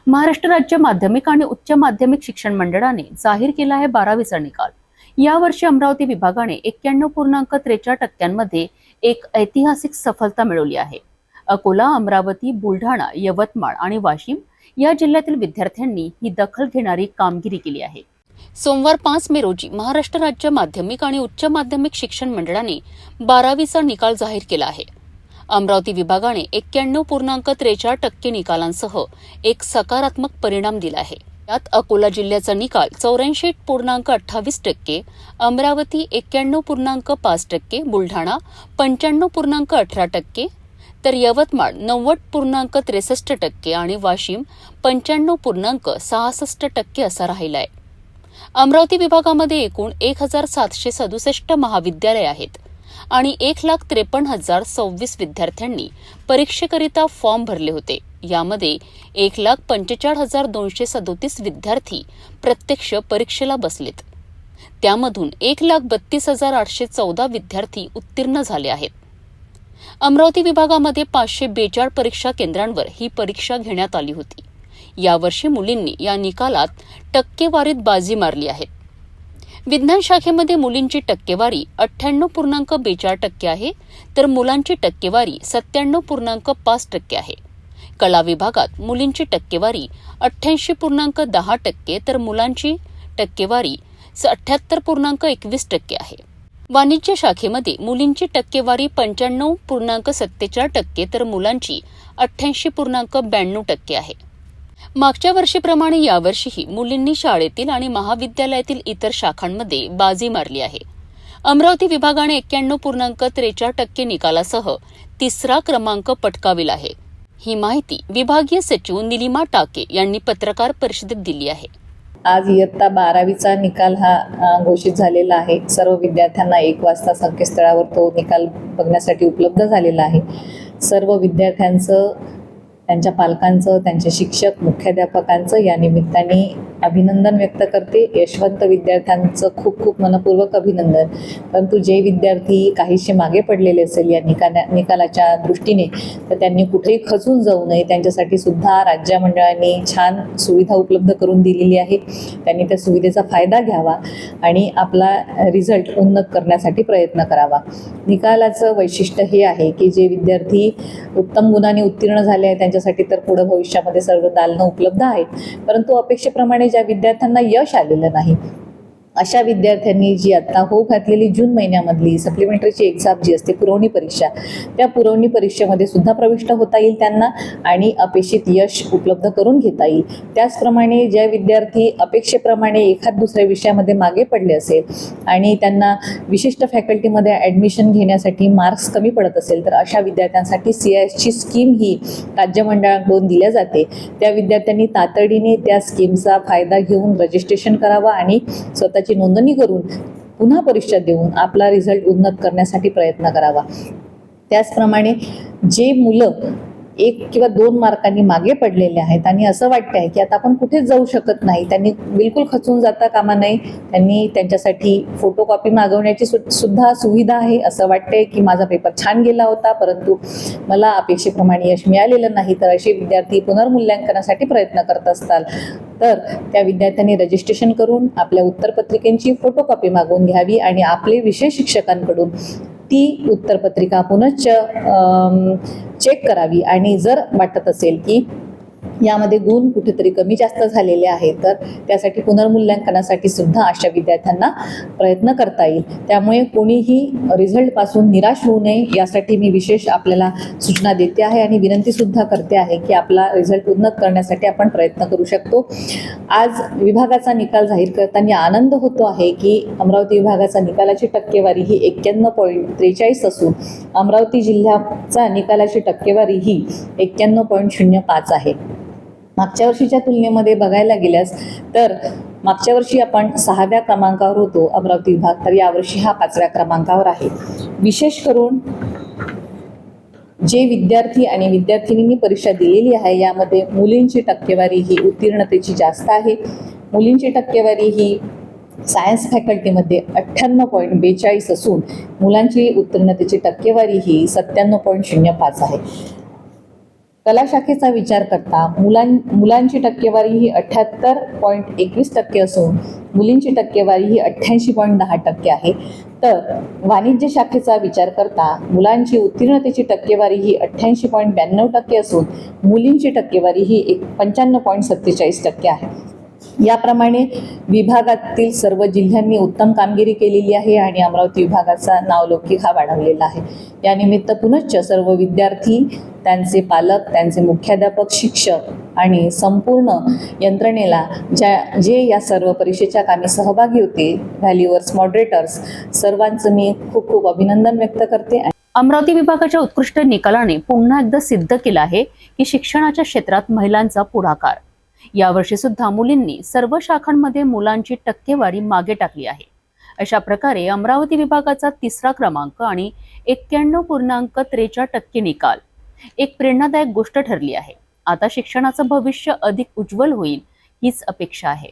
महाराष्ट्र राज्य माध्यमिक आणि उच्च माध्यमिक शिक्षण मंडळाने जाहीर केला आहे 12वीचा निकाल। यावर्षी अमरावती विभागाने 91.43% एक ऐतिहासिक सफलता मिळवली आहे। अकोला, अमरावती, बुलढाणा, यवतमाळ आणि वाशिम या जिल्ह्यातील विद्यार्थ्यांनी ही दखल घेणारी कामगिरी केली आहे। सोमवार 5 मे रोजी महाराष्ट्र राज्य माध्यमिक आणि उच्च माध्यमिक शिक्षण मंडळाने 12वीचा निकाल जाहीर केला आहे। अमरावती विभागाने 91.43% निकालांसह एक सकारात्मक परिणाम दिला आहे। यात अकोला जिल्ह्याचा निकाल 84.28%, अमरावती 91.5%, बुलढाणा 95.18%, तर यवतमाळ 90.63% आणि वाशिम 95.66% असा राहिलाय। अमरावती विभागामध्ये एकूण 1767 महाविद्यालये आहेत आणि 1,53,026 विद्यार्थ्यांनी परीक्षेकरिता फॉर्म भरले होते। यामध्ये 1,45,237 विद्यार्थी प्रत्यक्ष परीक्षेला बसलेत। त्यामधून 1,32,814 विद्यार्थी उत्तीर्ण झाले आहेत। अमरावती विभागामध्ये 542 परीक्षा केंद्रांवर ही परीक्षा घेण्यात आली होती। यावर्षी मुलींनी या निकालात टक्केवारीत बाजी मारली आहे। विज्ञान शाखेमध्ये मुलींची टक्केवारी 98.42% आहे, तर मुलांची टक्केवारी 97.5% आहे। कला विभागात मुलींची टक्केवारी 88.10%, तर मुलांची टक्केवारी 78.21% आहे। वाणिज्य शाखेमध्ये मुलींची टक्केवारी 95.47%, तर मुलांची 88.92% आहे। मागच्या वर्षीप्रमाणे यावर्षीही मुलींनी शाळेतील आणि महाविद्यालयातील इतर शाखांमध्ये बाजी मारली आहे। अमरावती विभागाने 91.43% निकालासह तिसरा क्रमांक पटकाविला आहे। ही माहिती विभागीय सचिव निलिमा टाके यांनी पत्रकार परिषदेत दिली आहे। आज इयत्ता 12वीचा निकाल हा घोषित झालेला आहे। सर्व विद्यार्थ्यांना 1 वाजता संकेतस्थळावर तो निकाल बघण्यासाठी उपलब्ध झालेला आहे। सर्व विद्यार्थ्यांचं, त्यांच्या पालकांचं, त्यांचे शिक्षक, मुख्याध्यापकांचं या निमित्ताने अभिनंदन व्यक्त करते। यशवंत विद्यार्थ्यांचं खूप खूप मनपूर्वक अभिनंदन। परंतु जे विद्यार्थी काहीसे मागे पडलेले असेल या निकालाच्या दृष्टीने, तर त्यांनी कुठेही खचून जाऊ नये, त्यांच्यासाठी सुद्धा राज्य मंडळाने छान सुविधा उपलब्ध करून दिलेली आहे। त्यांनी त्या सुविधेचा फायदा घ्यावा आणि आपला रिझल्ट उन्नत करण्यासाठी प्रयत्न करावा। निकालाचं वैशिष्ट्य हे आहे की जे विद्यार्थी उत्तम गुणाने उत्तीर्ण झाले आहेत त्यांच्यासाठी तर पुढे भविष्यामध्ये सर्व दालनं उपलब्ध आहेत, परंतु अपेक्षेप्रमाणे ज्या विद्यार्थ्यांना यश आलेलं नाही अशा विद्यार्थ्यांनी जी आता होऊ घातलेली जून महिन्यामधली सप्लिमेंटरीची एक्झाम जी असते, पुरवणी परीक्षा, त्या पुरवणी परीक्षेमध्ये सुद्धा प्रविष्ट होता येईल त्यांना आणि अपेक्षित यश उपलब्ध करून घेता येईल। त्याचप्रमाणे ज्या विद्यार्थी अपेक्षेप्रमाणे एखाद दुसऱ्या विषयामध्ये मागे पडले असेल आणि त्यांना विशिष्ट फॅकल्टीमध्ये ॲडमिशन घेण्यासाठी मार्क्स कमी पडत असेल, तर अशा विद्यार्थ्यांसाठी CISची स्कीम ही राज्य मंडळाकडून दिल्या जाते। त्या विद्यार्थ्यांनी तातडीने त्या स्कीमचा फायदा घेऊन रजिस्ट्रेशन करावा आणि स्वतःची नोंदणी करून पुन्हा परीक्षा देऊन आपला रिझल्ट उन्नत करण्यासाठी प्रयत्न करावा। त्याचप्रमाणे जे मुलं 1 किंवा 2 मार्कांनी मागे पडलेले आहेत आणि असं वाटतं आहे की आता आपण कुठेच जाऊ शकत नाही, त्यांनी बिलकुल खचून जाता कामा नये। त्यांनी त्यांच्यासाठी फोटोकॉपी मागवण्याची सुद्धा सुविधा आहे। असं वाटतंय की माझा पेपर छान गेला होता परंतु मला अपेक्षेप्रमाणे यश मिळालेलं नाही, तर असे विद्यार्थी पुनर्मूल्यांकनासाठी प्रयत्न करत असतात, तर त्या विद्यार्थ्यांनी रजिस्ट्रेशन करून आपल्या उत्तरपत्रिकेची फोटोकॉपी मागवून घ्यावी आणि आपले विषय शिक्षकांकडून ती उत्तरपत्रिका पुनश्च चेक करावी आणि जर वाटत असेल की यामध्ये गुण कुठेतरी कमी जास्त झालेले आहेत, तर त्यासाठी पुनर्मूल्यांकनासाठी सुद्धा अशा विद्यार्थ्यांना प्रयत्न करता येईल। त्यामुळे कोणीही रिझल्टपासून निराश होऊ नये यासाठी मी विशेष आपल्याला सूचना देते आहे आणि विनंती सुद्धा करते आहे की आपला रिझल्ट उन्नत करण्यासाठी आपण प्रयत्न करू शकतो। आज विभागाचा निकाल जाहीर करताना आनंद होतो आहे की अमरावती विभागाचा निकालाची टक्केवारी ही 91.43 असून अमरावती जिल्ह्याचा निकालाची टक्केवारी ही 91.05 आहे। मागच्या वर्षीच्या तुलनेमध्ये बघायला गेल्यास तर मागच्या वर्षी आपण 6व्या क्रमांकावर होतो अमरावती विभाग, तर यावर्षी हा 5व्या क्रमांकावर आहे। विशेष करून जे विद्यार्थी आणि विद्यार्थिनींनी परीक्षा दिलेली आहे यामध्ये मुलींची टक्केवारी ही उत्तीर्णतेची जास्त आहे। मुलींची टक्केवारी ही सायन्स फॅकल्टीमध्ये 98.42 असून मुलांची उत्तीर्णतेची टक्केवारी ही 97.05 आहे। कला शाखेचा विचार करता मुलांची टक्केवारी ही 78.21% असून मुलींची टक्केवारी ही 88.10% आहे. तर वाणिज्य शाखेचा विचार करता मुलांची उत्तीर्णतेची टक्केवारी ही 88.92% असून मुलींची टक्केवारी ही 95.47% आहे. याप्रमाणे विभागातील सर्व जिल्ह्यांनी उत्तम कामगिरी केलेली आहे आणि अमरावती विभागाचा नावलौकिक हा वाढवलेला आहे. यानिमित्त पुनश्च सर्व विद्यार्थी, त्यांचे पालक, त्यांचे मुख्याध्यापक, शिक्षक आणि संपूर्ण यंत्रणेला जे या सर्व परीक्षेच्या कामी सहभागी होते, व्हॅल्युअर्स, मॉडरेटर्स, सर्वांचं मी खूप खूप अभिनंदन व्यक्त करते. अमरावती विभागाच्या उत्कृष्ट निकालाने पुन्हा एकदा सिद्ध केलं आहे की शिक्षणाच्या क्षेत्रात महिलांचा पुढाकार. यावर्षी सुद्धा मुलींनी सर्व शाखांमध्ये मुलांची टक्केवारी मागे टाकली आहे. अशा प्रकारे अमरावती विभागाचा 3रा क्रमांक आणि 91.43% निकाल एक प्रेरणादायक गोष्ट ठरली आहे. आता शिक्षणाचं भविष्य अधिक उज्ज्वल होईल हीच अपेक्षा आहे.